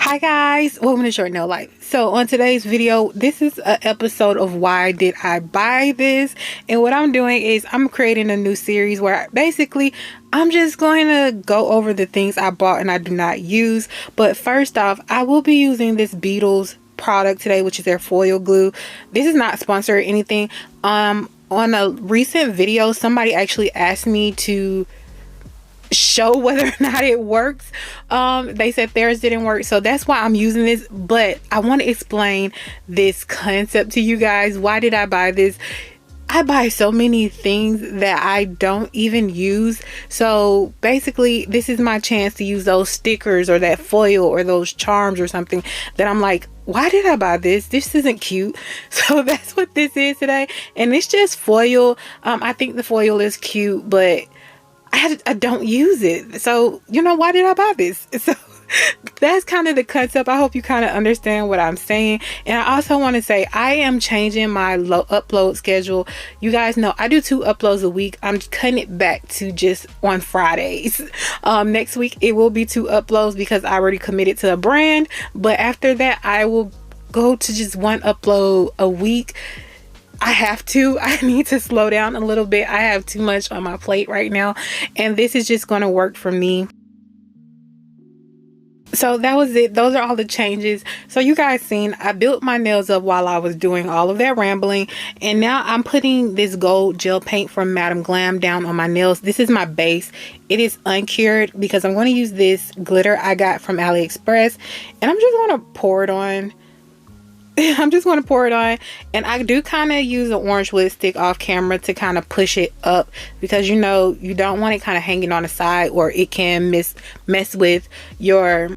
Hi guys, welcome to Short Nail Life. So on today's video, this is an episode of why did I buy this, and what I'm doing is I'm creating a new series where basically I'm just going to go over the things I bought and I do not use. But first off, I will be using this Beetles product today, which is their foil glue. This is not sponsored or anything. On a recent video, somebody actually asked me to show whether or not it works. They said theirs didn't work, so that's why I'm using this. But I want to explain this concept to you guys. Why did I buy this? I buy so many things that I don't even use, so basically this is my chance to use those stickers or that foil or those charms or something that I'm like, why did I buy this? This isn't cute. So that's what this is today, and it's just foil. I think the foil is cute, but I don't use it. So, why did I buy this? So that's kind of the concept. I hope you kind of understand what I'm saying. And I also want to say I am changing my upload schedule. You guys know I do 2 uploads a week. I'm cutting it back to just on Fridays. Next week it will be 2 uploads because I already committed to a brand. But after that, I will go to just 1 upload a week. I need to slow down a little bit. I have too much on my plate right now, and this is just going to work for me. So that was it. Those are all the changes. So you guys seen I built my nails up while I was doing all of that rambling, and now I'm putting this gold gel paint from Madam Glam down on my nails. This is my base. It is uncured because I'm going to use this glitter I got from AliExpress, and I'm just going to pour it on. I'm just going to pour it on, and I do kind of use an orange lipstick off camera to kind of push it up because you don't want it kind of hanging on the side, or it can mess with your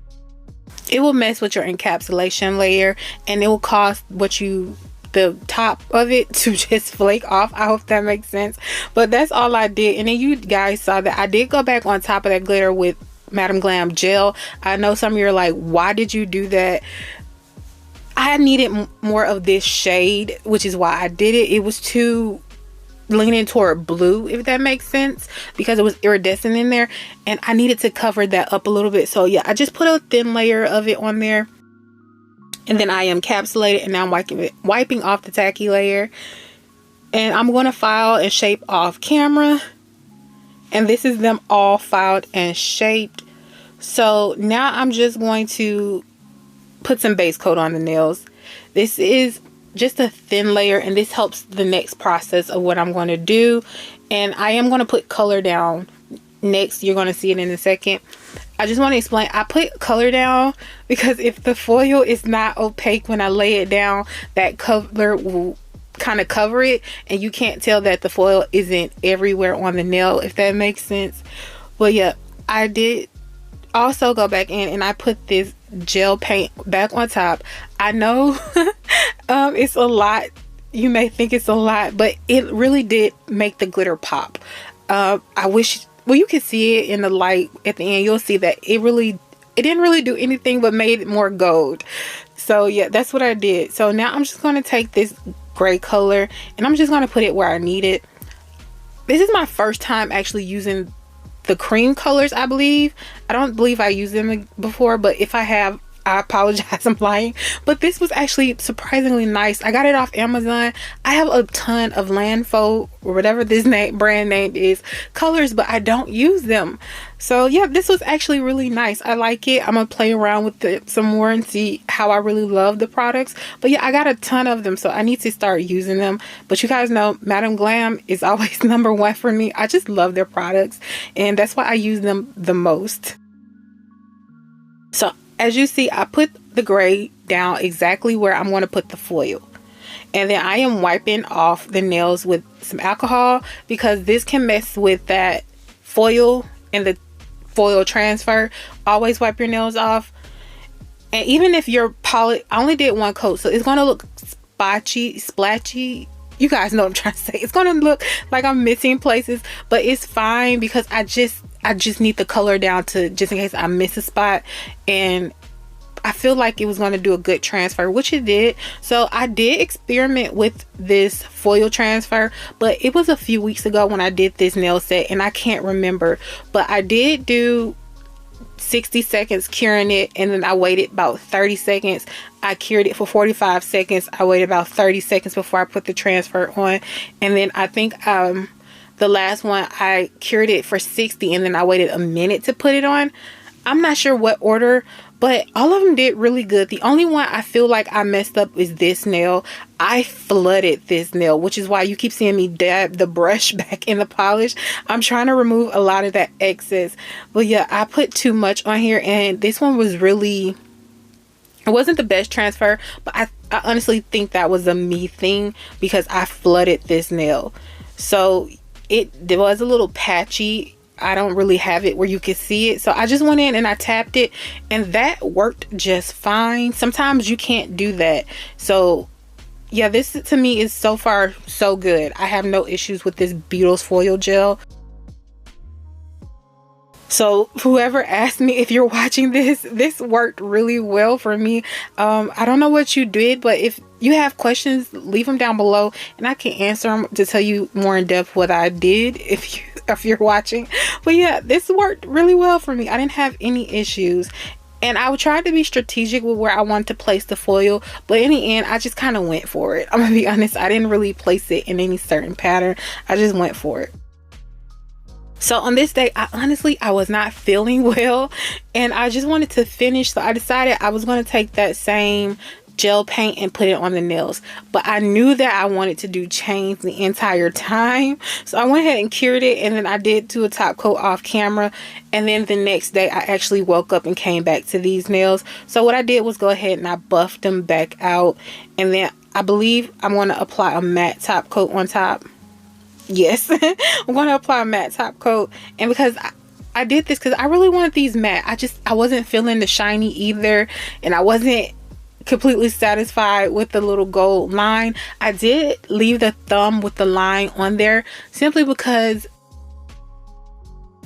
encapsulation layer, and it will cause the top of it to just flake off. I hope that makes sense. But that's all I did, and then you guys saw that I did go back on top of that glitter with Madam Glam gel. I know some of you are like, why did you do that? I needed more of this shade, which is why I did it. It was too leaning toward blue, if that makes sense, because it was iridescent in there, and I needed to cover that up a little bit. So yeah, I just put a thin layer of it on there, and then I encapsulated, and now I'm wiping off the tacky layer, and I'm going to file and shape off camera, and this is them all filed and shaped. So now I'm just going to put some base coat on the nails. This is just a thin layer, and this helps the next process of what I'm going to do. And I am going to put color down next. You're going to see it in a second. I just want to explain, I put color down because if the foil is not opaque when I lay it down, that color will kind of cover it, and you can't tell that the foil isn't everywhere on the nail, if that makes sense. Well, yeah, I did also go back in and I put this gel paint back on top. I know it's a lot. You may think it's a lot, but it really did make the glitter pop. I wish, well, you can see it in the light at the end. You'll see that it didn't really do anything but made it more gold. So yeah, that's what I did. So now I'm just going to take this gray color and I'm just going to put it where I need it. This is my first time actually using the cream colors, I believe. I don't believe I used them before, but if I have, I apologize, I'm lying. But this was actually surprisingly nice. I got it off Amazon. I have a ton of Landfo, or whatever this brand name is, colors, but I don't use them. So yeah, this was actually really nice. I like it. I'm gonna play around with it some more and see how I really love the products. But yeah, I got a ton of them, so I need to start using them. But you guys know Madam Glam is always #1 for me. I just love their products, and that's why I use them the most. So as you see, I put the gray down exactly where I'm going to put the foil. And then I am wiping off the nails with some alcohol because this can mess with that foil and the foil transfer. Always wipe your nails off. And even if you're I only did 1 coat, so it's going to look splatchy. You guys know what I'm trying to say. It's going to look like I'm missing places, but it's fine because I just need the color down to just in case I miss a spot. And I feel like it was going to do a good transfer, which it did. So I did experiment with this foil transfer, but it was a few weeks ago when I did this nail set, and I can't remember, but I did do 60 seconds curing it, and then I waited about 30 seconds. I cured it for 45 seconds. I waited about 30 seconds before I put the transfer on. And then I think the last one, I cured it for 60 and then I waited a minute to put it on. I'm not sure what order, but all of them did really good. The only one I feel like I messed up is this nail. I flooded this nail, which is why you keep seeing me dab the brush back in the polish. I'm trying to remove a lot of that excess. But yeah, I put too much on here, and this one was really... It wasn't the best transfer, but I honestly think that was a me thing because I flooded this nail. So it was a little patchy. I don't really have it where you can see it. So I just went in and I tapped it, and that worked just fine. Sometimes you can't do that. So yeah, this to me is so far so good. I have no issues with this Beetles foil gel. So whoever asked me, if you're watching this worked really well for me. I don't know what you did, but if you have questions, leave them down below and I can answer them to tell you more in depth what I did if you're watching. But yeah, this worked really well for me. I didn't have any issues. And I would try to be strategic with where I wanted to place the foil, but in the end, I just kind of went for it. I'm gonna be honest, I didn't really place it in any certain pattern. I just went for it. So on this day, I was not feeling well, and I just wanted to finish. So I decided I was going to take that same gel paint and put it on the nails, but I knew that I wanted to do chains the entire time. So I went ahead and cured it, and then I did do a top coat off camera. And then the next day I actually woke up and came back to these nails. So what I did was go ahead and I buffed them back out, and then I believe I'm going to apply a matte top coat on top. Yes, I'm going to apply a matte top coat. And because I did this because I really wanted these matte, I wasn't feeling the shiny either, and I wasn't completely satisfied with the little gold line. I did leave the thumb with the line on there simply because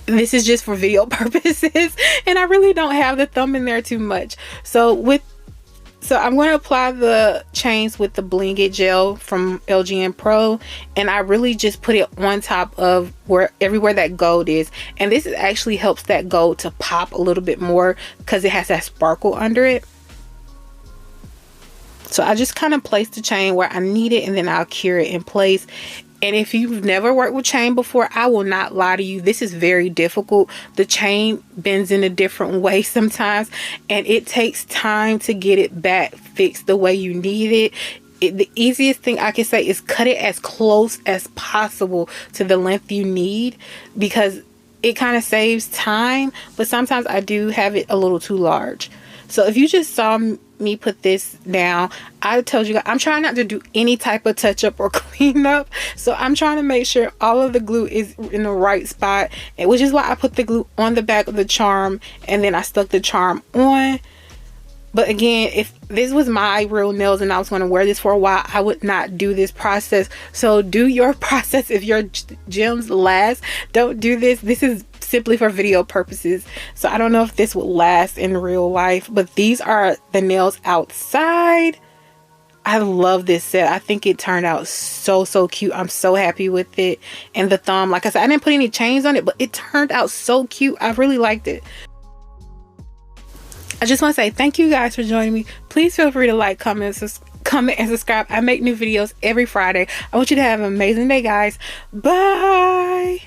this is just for video purposes, and I really don't have the thumb in there too much. So I'm going to apply the chains with the Bling It gel from LGN Pro, and I really just put it on top of everywhere that gold is. And this actually helps that gold to pop a little bit more because it has that sparkle under it. So I just kind of place the chain where I need it, and then I'll cure it in place. And if you've never worked with chain before, I will not lie to you, this is very difficult. The chain bends in a different way sometimes, and it takes time to get it back fixed the way you need it. The easiest thing I can say is cut it as close as possible to the length you need, because it kind of saves time, but sometimes I do have it a little too large. So if you just saw me put this down, I told you guys, I'm trying not to do any type of touch up or clean up. So I'm trying to make sure all of the glue is in the right spot, and which is why I put the glue on the back of the charm, and then I stuck the charm on. But again, if this was my real nails and I was going to wear this for a while, I would not do this process. So do your process if your gems last. Don't do this. This is simply for video purposes. So I don't know if this would last in real life, but these are the nails outside. I love this set. I think it turned out so cute. I'm so happy with it. And the thumb, like I said, I didn't put any chains on it, but it turned out so cute. I really liked it. I just want to say thank you guys for joining me. Please feel free to like, comment, and subscribe. I make new videos every Friday. I want you to have an amazing day, guys. Bye.